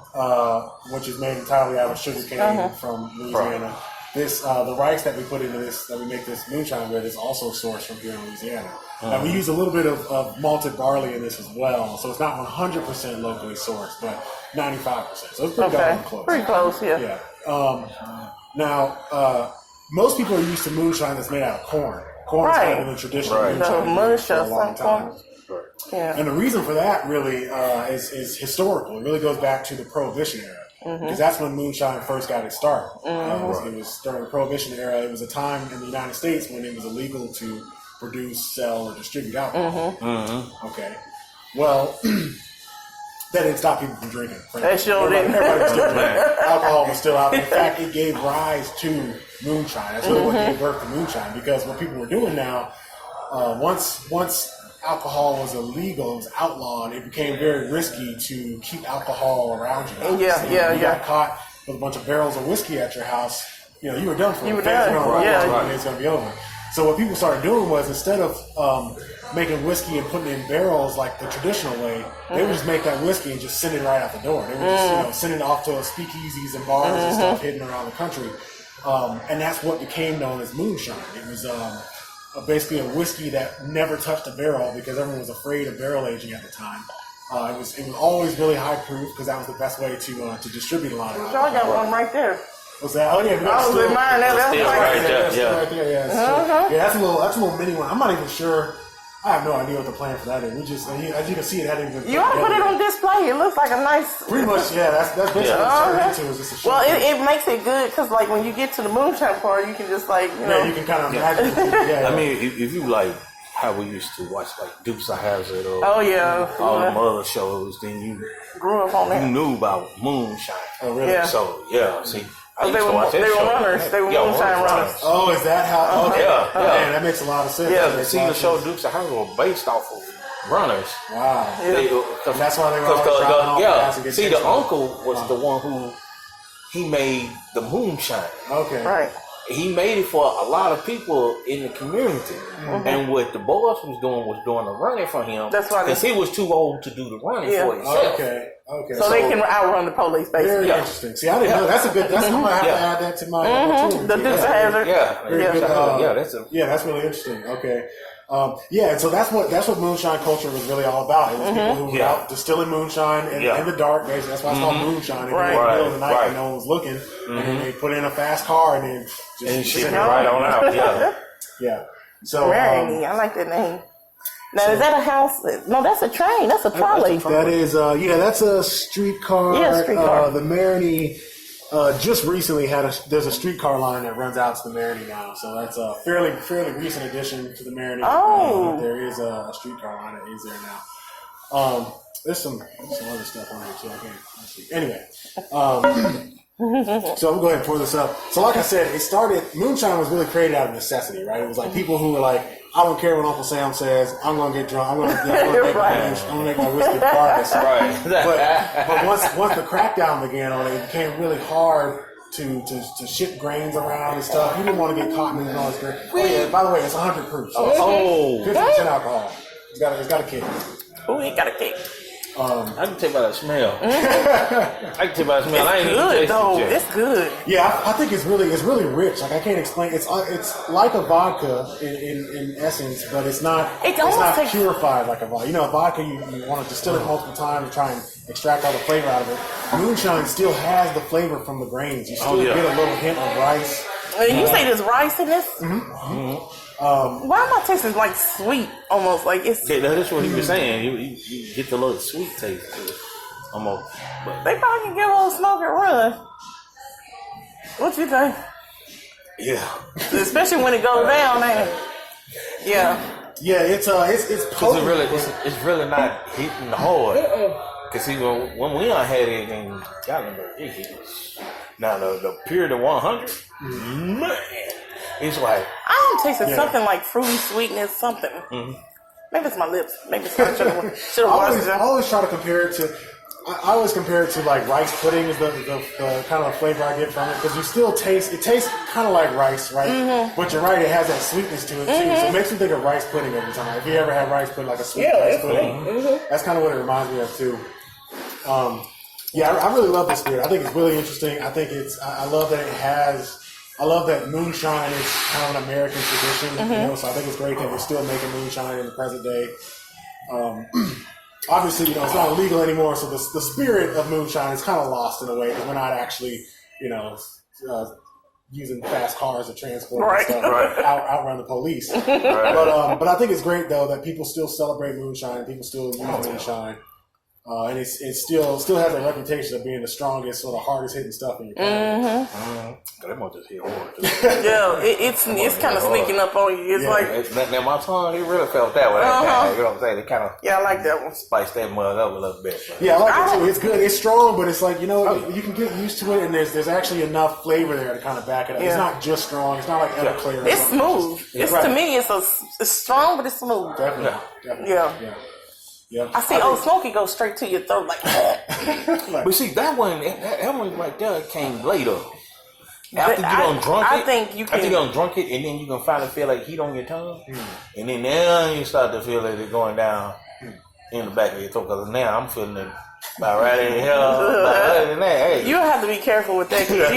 which is made entirely out of sugar cane from Louisiana, this the rice that we put into this, that we make this moonshine with, is also sourced from here in Louisiana. Now, we use a little bit of malted barley in this as well, so it's not 100% locally sourced, but 95%. So it's pretty darn close. Pretty close, yeah. Yeah. Now, most people are used to moonshine that's made out of corn. Corn's kind of been the traditional moonshine for a long time. Yeah. And the reason for that really is historical. It really goes back to the Prohibition era, because that's when moonshine first got its start. It was during the Prohibition era. It was a time in the United States when it was illegal to produce, sell, or distribute alcohol. Okay. Well, that didn't stop people from drinking. That sure didn't. Everybody was still drinking. Alcohol was still out. In fact, it gave rise to moonshine. That's really what gave birth to moonshine, because what people were doing now, once alcohol was illegal, it was outlawed, it became very risky to keep alcohol around you. Yeah. You got caught with a bunch of barrels of whiskey at your house, you were done for. You were done. It's going to be over. So what people started doing was, instead of making whiskey and putting it in barrels like the traditional way, they would just make that whiskey and just send it right out the door. They would just send it off to speakeasies and bars and stuff hidden around the country. And that's what became known as moonshine. It was basically a whiskey that never touched a barrel because everyone was afraid of barrel aging at the time. It was always really high proof because that was the best way to distribute a lot of alcohol. Y'all got one right there. What's that? Oh yeah, I was in mine. That was right right there. Right there. Yeah, yeah, that's a little mini one. I'm not even sure. I have no idea what the plan for that is. We just, as you can see, it hadn't even. You ought to put it on display. It looks like a nice. Pretty much, yeah. That's basically what it's turned into. Is just a well, it makes it good because, like, when you get to the moonshine part, you can just you know. Yeah, you can kind of imagine. I mean, if you like how we used to watch like Dukes of Hazzard or all them other shows, then you grew up on that. You knew about moonshine. Oh, really? Yeah. So see. They were runners. They were moonshine runners. Oh, is that how? Okay. Yeah. Man, that makes a lot of sense. Yeah, see, the show Dukes of Hazzard were based off of runners. Wow. Yeah. That's why they were always off the See, the uncle was the one who he made the moonshine. Okay. Right. He made it for a lot of people in the community. And what the boys was doing the running for him. That's why, because he was too old to do the running for himself. Okay. So they can outrun the police, basically. Very interesting. See, I didn't know. That's a good. I'm gonna have to add that to my opportunity. The Dukes of Hazzard. That's really interesting. Okay. And so that's what moonshine culture was really all about. It was people who were out distilling moonshine in the dark. Basically, that's why it's called moonshine. In the middle of the night when no one was looking, and then they put in a fast car and then just ship it right on out. Yeah. So I like that name. Now, is that a house? No, that's a train. That's a trolley. That is, that's a streetcar. Yeah, streetcar. The Marigny just recently there's a streetcar line that runs out to the Marigny now. So that's a fairly recent addition to the Marigny. Oh. There is a streetcar line that is there now. There's some other stuff on here too. I can't see. Anyway. So I'm going to go ahead and pour this up. So like I said, moonshine was really created out of necessity, right? It was like people who were like, I don't care what Uncle Sam says, I'm going to get drunk, I'm going to make my whiskey regardless. Right. But once the crackdown began on it, it became really hard to ship grains around and stuff. You didn't want to get caught in all this grain. Oh yeah, by the way, it's 100 proof. So 50% alcohol. It's got a kick. Oh, it got a kick. I can tell by the smell. I ain't good though. It's good. Yeah, I think it's really rich. Like I can't explain. It's like a vodka in essence, but it's not. It's not purified like a vodka. You know, a vodka you want to distill it multiple times to try and extract all the flavor out of it. Moonshine still has the flavor from the grains. You still get a little hint of rice. You say there's rice in this? Why am I tasting like sweet almost? Like it's. Yeah, that's what he was saying. You get the little sweet taste to it, almost. But they probably can give old Smoke a run. What you think? Yeah. Especially when it goes down, ain't it? Yeah. Yeah, it's potent. It's really not hitting hard. Cause see, when we had it in Gatlinburg, it hit. Now the pure to 100, man. It's like I'm tasting something like fruity sweetness, something. Maybe it's my lips. Maybe it's I should have washed it. I always try to compare it to. I always compare it to like rice pudding is the kind of flavor I get from it because you still taste it tastes kind of like rice, right? But you're right, it has that sweetness to it too. So it makes me think of rice pudding every time. If you ever had rice pudding, like a sweet rice pudding, that's kind of what it reminds me of too. I really love this beer. I think it's really interesting. I think I love that it has. I love that moonshine is kind of an American tradition, you know. So I think it's great that we're still making moonshine in the present day. Obviously, you know, it's not illegal anymore, so the spirit of moonshine is kind of lost in a way because we're not actually, you know, using fast cars to transport and stuff, outrun the police. But I think it's great though that people still celebrate moonshine, people still use moonshine. And it still has a reputation of being the strongest, sort of hardest hitting stuff in your body. That must just hit hard. It's kind of sneaking up on you. It's like now my tongue, it really felt that way. You know what I'm saying? It kind of I like that one. Spice that mug up a little bit. But. Yeah, I like it too. It's good. It's strong, but it's like, you know, you can get used to it, and there's actually enough flavor there to kind of back it up. It's not just strong. It's not like Everclear. It's smooth. To me, it's strong, but it's smooth. Definitely. Yeah. I see Old Smoky go straight to your throat like that. But see, that one right there came later. After you done drunk it, I think you can. After you done drunk it, and then you can finally feel like heat on your tongue, and then now you start to feel like it going down in the back of your throat. Because now I'm feeling it about right in here, about right in there. Hey. You have to be careful with that because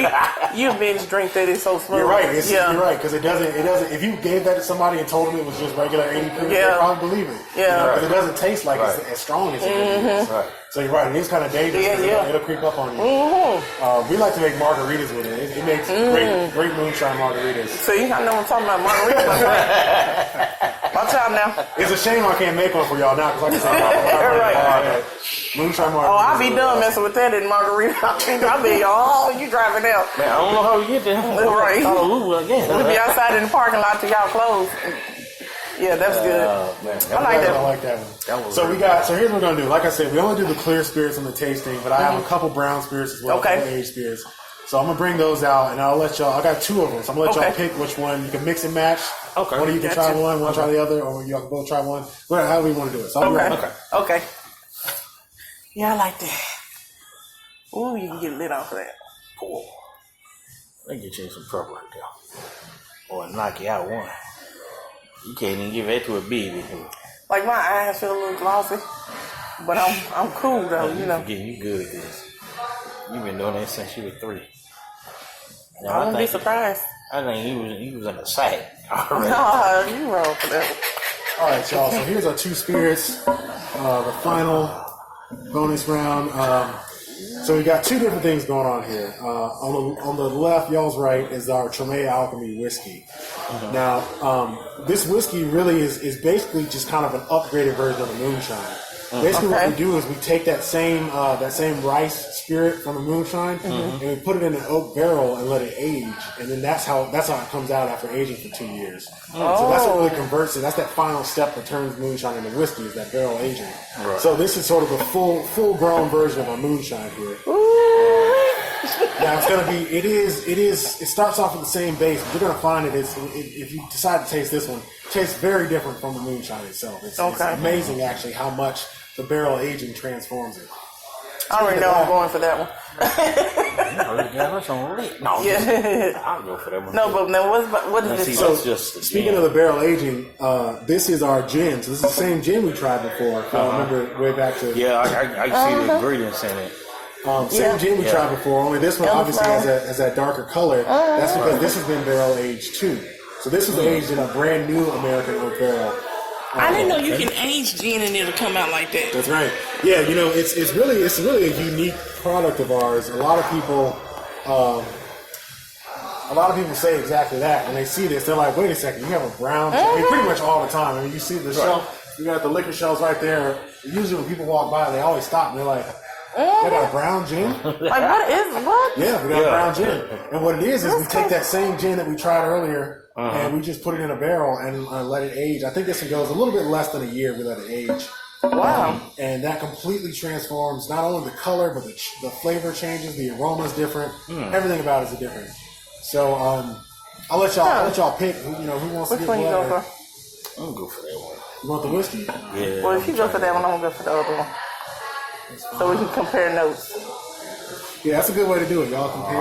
you binge drink that it's so smooth. You're right. You're right because it doesn't. If you gave that to somebody and told them it was just regular 80 proof, they'd probably believe it. Yeah, because it doesn't taste like it's as strong as it is. Right. So you're right. It is kind of dangerous. It'll creep up on you. We like to make margaritas with it. It makes great moonshine margaritas. See, I know I'm talking about margaritas. Watch out now. It's a shame I can't make one for y'all now because like I said, moonshine margaritas. Oh, I'll be done messing with that in margarita. I'll be you driving out. Man, I don't know how we get there. Right. Again. We'll be outside in the parking lot till y'all close. Yeah, that's good. I like that one. So here's what we're gonna do. Like I said, we only do the clear spirits in the tasting, but I have a couple brown spirits as well, aged spirits. So I'm gonna bring those out, and I'll let y'all. I got two of them, so I'm gonna let y'all pick which one. You can mix and match. Okay. One of you can try one try the other, or y'all can both try one. However you want to do it. So I'll be right. Okay. Yeah, I like that. Ooh, you can get lit off of that. Cool. Let me get you some trouble right there. Or knock you out one. You can't even give that to a baby. Like my eyes feel a little glossy, but I'm cool though, you know. You good at this. You've been doing this since you were 3. I wouldn't be surprised. I think he was in the sack already. No, you wrong for that. All right, y'all. So here's our 2 spirits. The final bonus round. So we got 2 different things going on here. On the left, y'all's right, is our Treme Alchemy whiskey. Now, this whiskey really is basically just kind of an upgraded version of the moonshine. Basically, what we do is we take that same rice spirit from the moonshine and we put it in an oak barrel and let it age, and then that's how it comes out after aging for 2 years. So that's what really converts it. That's that final step that turns moonshine into whiskey is that barrel aging. Right. So this is sort of a full grown version of a moonshine here. Now it's gonna be. It starts off with the same base, but you're gonna find if you decide to taste this one, it tastes very different from the moonshine itself. It's amazing actually how much the barrel aging transforms it. I already know I'm going for that one. I'll go for that one. No, but now what is this? So speaking of the barrel aging, this is our gin. So this is the same gin we tried before. If I remember way back to I see the ingredients in it. Same gin we tried before, only this one obviously has that darker color. That's because this has been barrel aged too. So this was aged in a brand new American oak barrel. I didn't know you can age gin and it'll come out like that. That's right. Yeah, you know, it's really a unique product of ours. A lot of people say exactly that when they see this. They're like, "Wait a second, you have a brown?" I mean, pretty much all the time. I mean, you see the shelf. You got the liquor shelves right there. Usually, when people walk by, they always stop and they're like, "They got a brown gin?" Like what? Yeah, we got a brown gin. And what it is we take that same gin that we tried earlier. And we just put it in a barrel and let it age. I think this one goes a little bit less than a year. We let it age. Wow. And that completely transforms not only the color, but the flavor changes. The aroma is different. Everything about it is different. So I'll let y'all pick. Who wants Which to get one you go what? for? I'm gonna go for that one. You want the whiskey? Yeah. Well, if you go for that one, I'm gonna go for the other one. So we can compare notes. Yeah, that's a good way to do it. Y'all compare.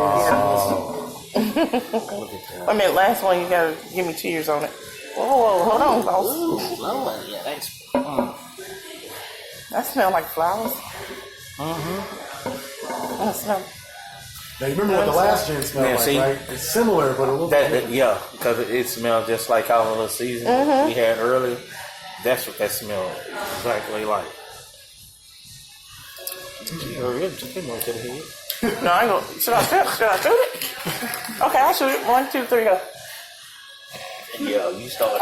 Look at that. Wait a minute, last one, you gotta give me cheers on it. Whoa, hold on, boss. Ooh, Lord, yeah, that's. That smells like flowers. That smell. Now you remember what the last gin smelled Yeah, like, see? right? It's similar, but a little bit. Yeah, because it smells just like our little season we had earlier. That's what that smelled exactly like. Hurry up, just more to the head. No, I ain't gonna. Should I shoot it? Okay, I'll shoot it. 1, 2, 3, go. Yeah, you started.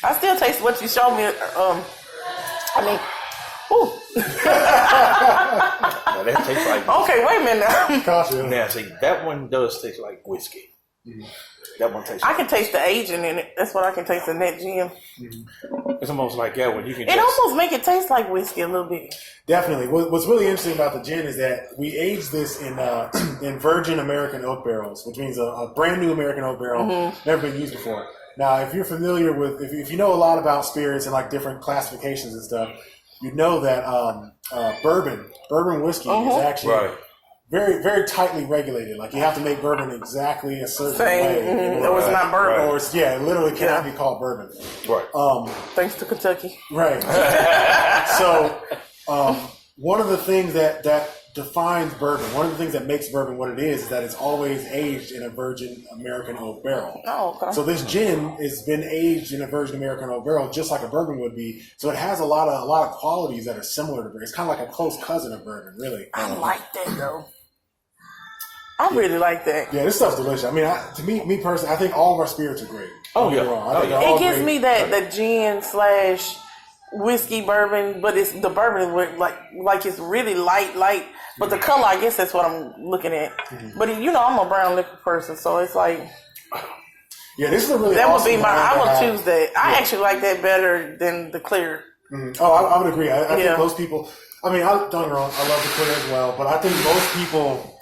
I still taste what you showed me. Whew. Now, that tastes like Okay, wait a minute now. Gotcha. Now, see, that one does taste like whiskey. That one tastes I can taste the aging in it. That's what I can taste in that gin. it's almost like that one. You can It almost make it taste like whiskey a little bit. Definitely. What's really interesting about the gin is that we aged this in in virgin American oak barrels, which means a brand new American oak barrel, never been used before. Now, if you're familiar with, if you know a lot about spirits and like different classifications and stuff, you know that bourbon whiskey is actually very, very tightly regulated. Like you have to make bourbon exactly a certain way. Or it's not bourbon. Or it's, it literally cannot be called bourbon. Right. Thanks to Kentucky. Right. So, one of the things that defines bourbon, one of the things that makes bourbon what it is that it's always aged in a virgin American oak barrel. Oh, okay. So this gin has been aged in a virgin American oak barrel, just like a bourbon would be. So it has a lot of qualities that are similar to bourbon. It's kind of like a close cousin of bourbon, really. I like that though. I really like that. Yeah, this stuff's delicious. I mean, to me personally, I think all of our spirits are great. Oh, yeah. I think they're all It gives great. me that gin / whiskey bourbon, but it's the bourbon with like it's really light. But the color, I guess that's what I'm looking at. But I'm a brown liquor person, so it's like yeah, this is a really that awesome would be I would have. choose that. I actually like that better than the clear. Mm-hmm. Oh, I would agree. I think most people. I mean, don't get me wrong. I love the clear as well, but I think most people,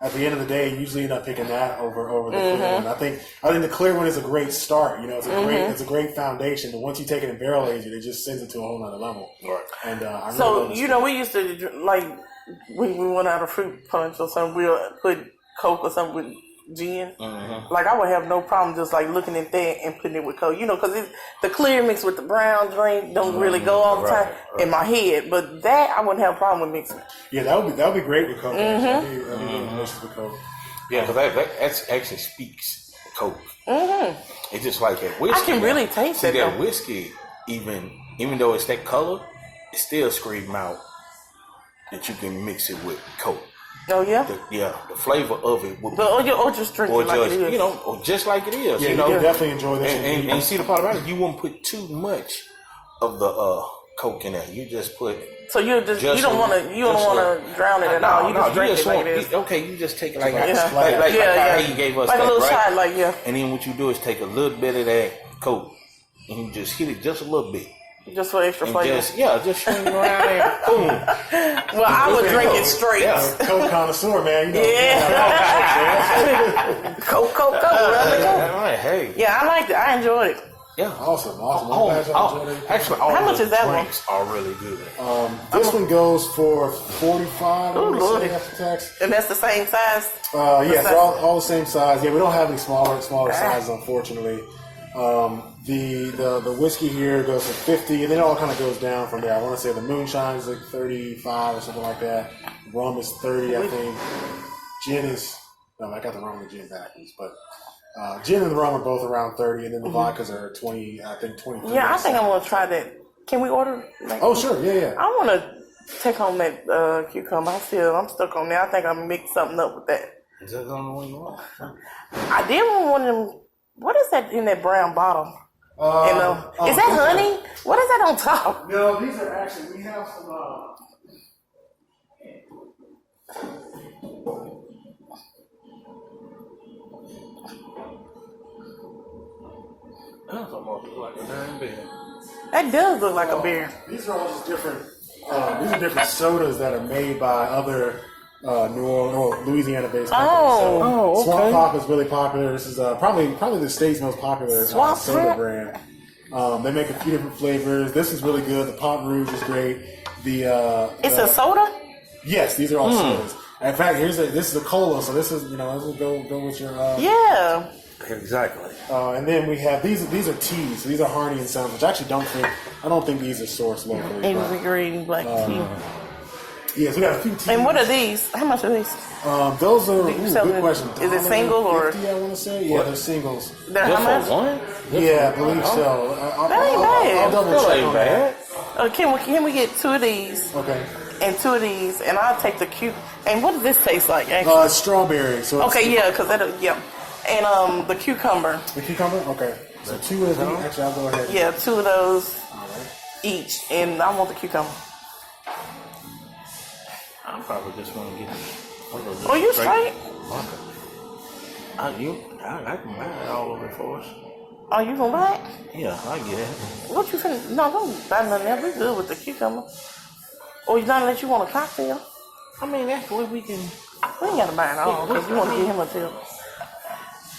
at the end of the day, usually end up picking that over the clear one. I think the clear one is a great start. It's a great foundation. But once you take it and barrel age it, it just sends it to a whole nother level. Right. And I So really we used to like when we went out of fruit punch or something, we'll put Coke or something with gin. Like I would have no problem just like looking at that and putting it with Coke, because the clear mixed with the brown drink don't really go all the time in my head. But that I wouldn't have a problem with mixing. Yeah, that would be great with Coke. That'd be really delicious with Coke. Yeah, because that actually speaks Coke. It's just like that whiskey. I can really taste it. That whiskey, even though it's that color, it still screams out that you can mix it with Coke. Oh yeah. The flavor of it would be, or just drink it like it is. or just like it is. Yeah, you can definitely enjoy this. And see the part about it, you won't put too much of the Coke in there. You just put. So you don't want to drown it at all. You just drink it like it is. Okay, you just take it like how you gave us like that, a little right? shot, And then what you do is take a little bit of that Coke and you just hit it just a little bit. Just for extra flavor. Just swing it around there. Boom. Well, I would drink it straight. Yeah, Coke connoisseur, man. Coke. Hey. Yeah, I liked it. I enjoyed it. Yeah. Awesome. I'm glad y'all enjoyed it. Actually, all How much is that one? drinks are really good. This one goes for $45. Ooh, Lordy. After tax. And that's the same size? Yes, they're all the same size. Yeah, we don't have any smaller sizes, unfortunately. The whiskey here goes to 50, and then it all kind of goes down from there. I want to say the moonshine is like 35 or something like that. Rum is 30, I think. Gin is I got the rum and gin backwards, but gin and the rum are both around 30, and then the vodkas are 20. I think 23. Yeah, I think I'm gonna try that. Can we order? Oh, sure, yeah. I want to take home that cucumber. I'm stuck on that. I think I'm gonna mix something up with that. Is that the only one you want? I did want one of them. What is that in that brown bottle? Is that honey? What is that on top? No, these are actually, we have some. That's almost like a darn beer. That does look like a beer. These are all just different. These are different sodas that are made by other New Orleans or Louisiana-based company. Oh, so Swamp okay. Pop is really popular. This is probably the state's most popular Swamp soda Pop? brand. They make a few different flavors. This is really good. The Pop Rouge is great. It's a soda? Yes, these are all sodas. In fact, this is a cola, so this is this will go with your Yeah. Exactly. and then we have these are teas. So these are Harney and Sons, which I don't think these are sourced locally. but, Invigorating black tea. yes, we got a few teas. And what are these? How much are these? Those are you sell good them? question. Is it single or- $1.50, I want to say? Yeah, they're singles. They're how much? Just for one? Yeah, I believe so. That ain't bad. I'll double That check ain't on that. bad. Can we get 2 of these Okay. and 2 of these, and I'll take the cute. And what does this taste like? Actually? Strawberry. So it's Okay, yeah, because and the cucumber. the cucumber. Okay. So 2 of these. Actually, I'll go ahead. Yeah, 2 of those All right. each, and I want the cucumber. I'm probably just going to get Oh, you straight? I can buy it all over for us. Oh, you gonna buy it? Yeah, I get it. What you finna? No, don't buy nothing else. We good with the cucumber. Or you not unless you want a cocktail. I mean, that's what we can. We ain't gotta buy it all because you want to give him a tip.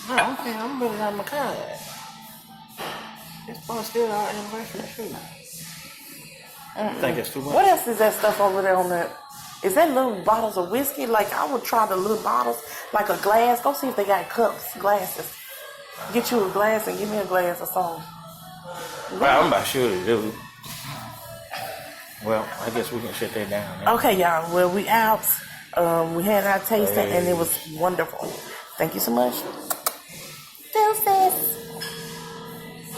No, okay, I'm really out of my car. It's probably still our anniversary shoot. I think it's too much. What else is that stuff over there on that? Is that little bottles of whiskey? Like, I would try the little bottles, like a glass. Go see if they got cups, glasses. Get you a glass and give me a glass or something. Well, I'm about sure they do. Well, I guess we can shut that down now. Okay, y'all. Well, we out. We had our tasting, and it was wonderful. Thank you so much. Tuesday.